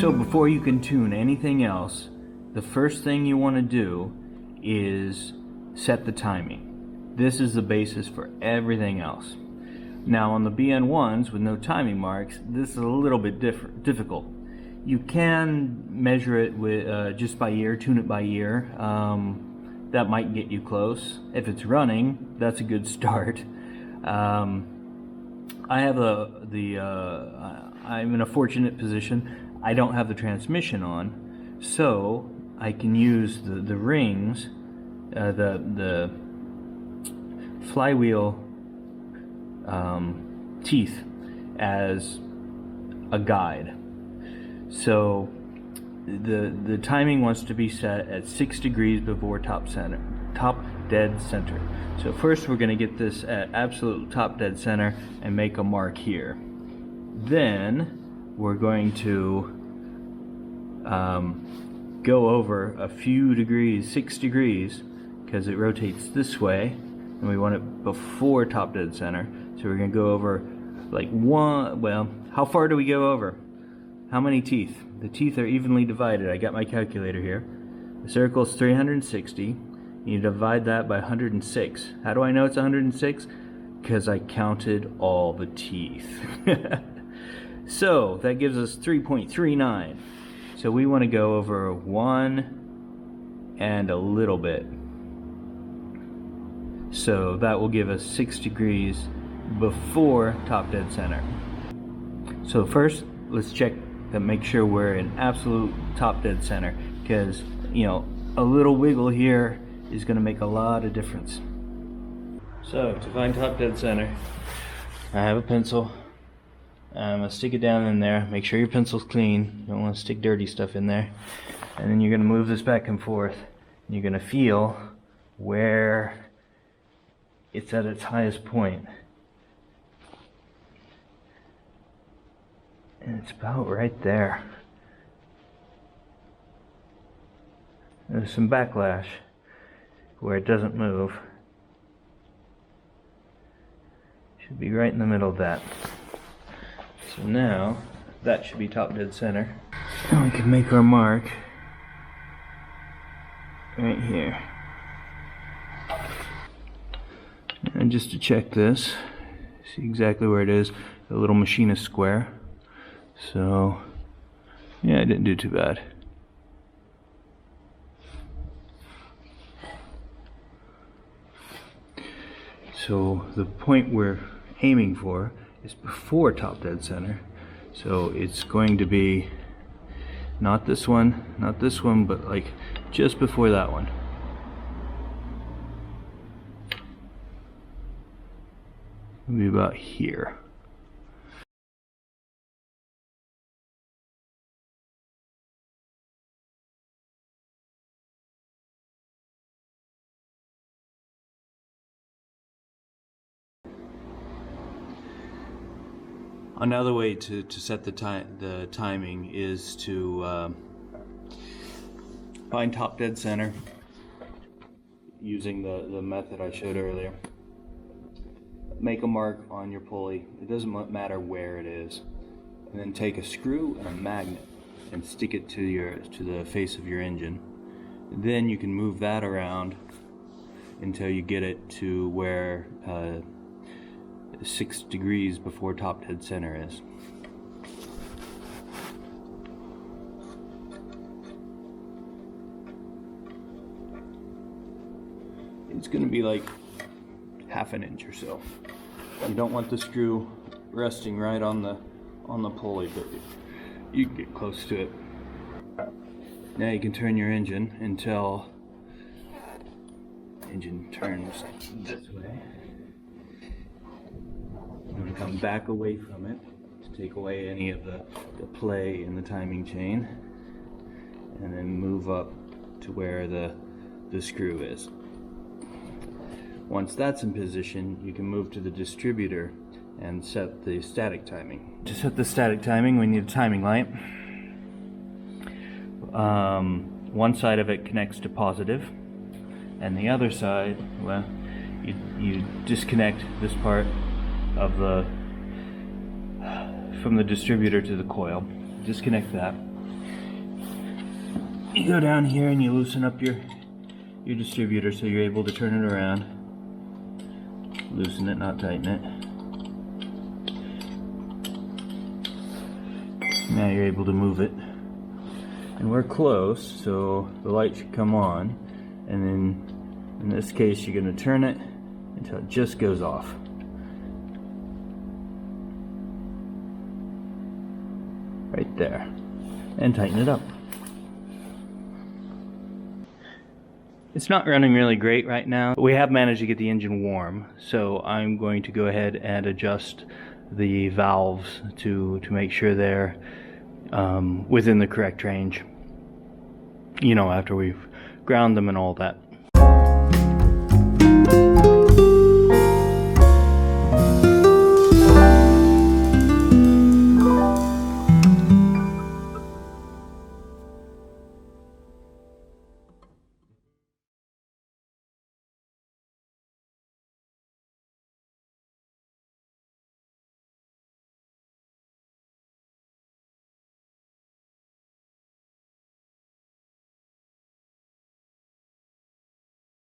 So before you can tune anything else, the first thing you want to do is set the timing. This is the basis for everything else. Now on the BN1s with no timing marks, this is a little bit difficult. You can measure it with just by ear, tune it by ear. That might get you close. If it's running, that's a good start. I have I'm in a fortunate position. I don't have the transmission on, so I can use the rings, the flywheel teeth as a guide. So the timing wants to be set at 6 degrees before top dead center. So first we're going to get this at absolute top dead center and make a mark here. Then we're going to go over a few degrees, 6 degrees, because it rotates this way and we want it before top dead center. So we're going to go over like how far do we go over? How many teeth? The teeth are evenly divided. I got my calculator here. The circle is 360. You divide that by 106. How do I know it's 106? Because I counted all the teeth. So that gives us 3.39. So we want to go over 1 and a little bit. So that will give us 6 degrees before top dead center. So first, let's check to make sure we're in absolute top dead center, because a little wiggle here is going to make a lot of difference. So to find top dead center, I have a pencil. I'm going to stick it down in there. Make sure your pencil's clean. You don't want to stick dirty stuff in there. And then you're going to move this back and forth. And you're going to feel where it's at its highest point. And it's about right there. There's some backlash where it doesn't move. Should be right in the middle of that. So now that should be top dead center. Now we can make our mark right here. And just to check this, see exactly where it is, the little machinist square. So yeah, I didn't do too bad. So the point we're aiming for is before top dead center. So it's going to be not this one, but like just before that one. It'll be about here. Another way to set the timing is to find top dead center using the method I showed earlier. Make a mark on your pulley. It doesn't matter where it is. And then take a screw and a magnet and stick it to the face of your engine. Then you can move that around until you get it to where 6 degrees before top dead center is. It's going to be like ½ an inch or so. You don't want the screw resting right on the pulley, but you can get close to it. Now you can turn your engine until engine turns this way. I'm going to come back away from it to take away any of the play in the timing chain, and then move up to where the screw is. Once that's in position, you can move to the distributor and set the static timing. To set the static timing, we need a timing light. One side of it connects to positive, and the other side, well, you disconnect this part of from the distributor to the coil. Disconnect that, you go down here and you loosen up your distributor so you're able to turn it around. Loosen it, not tighten it. Now you're able to move it. And we're close, so the light should come on. And then in this case, you're going to turn it until it just goes off. Right there. And tighten it up. It's not running really great right now. We have managed to get the engine warm, so I'm going to go ahead and adjust the valves to make sure they're within the correct range. You know, after we've ground them and all that.